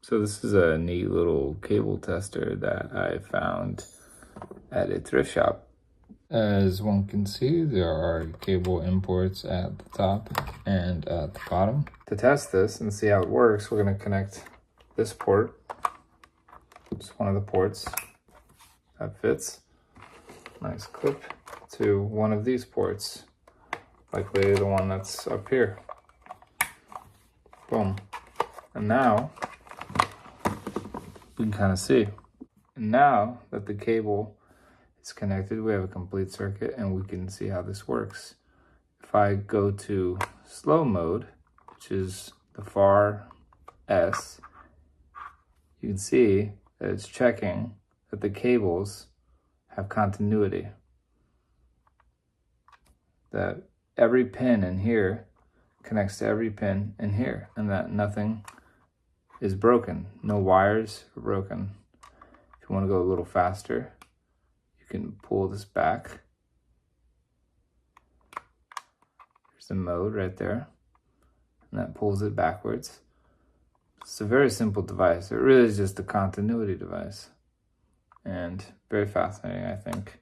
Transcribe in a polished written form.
So this is a neat little cable tester that I found at a thrift shop. As one can see, there are cable imports at the top and at the bottom. To test this and see how it works, we're going to connect this port. It's one of the ports that fits. Nice clip to one of these ports, likely the one that's up here. Boom. And now we can kind of see. And now that the cable is connected, we have a complete circuit and we can see how this works. If I go to slow mode, which is the far S, you can see that it's checking that the cables have continuity. That every pin in here connects to every pin in here, and that nothing is broken. No wires are broken. If you want to go a little faster, you can pull this back. There's the mode right there, and that pulls it backwards. It's a very simple device. It really is just a continuity device, and very fascinating, I think.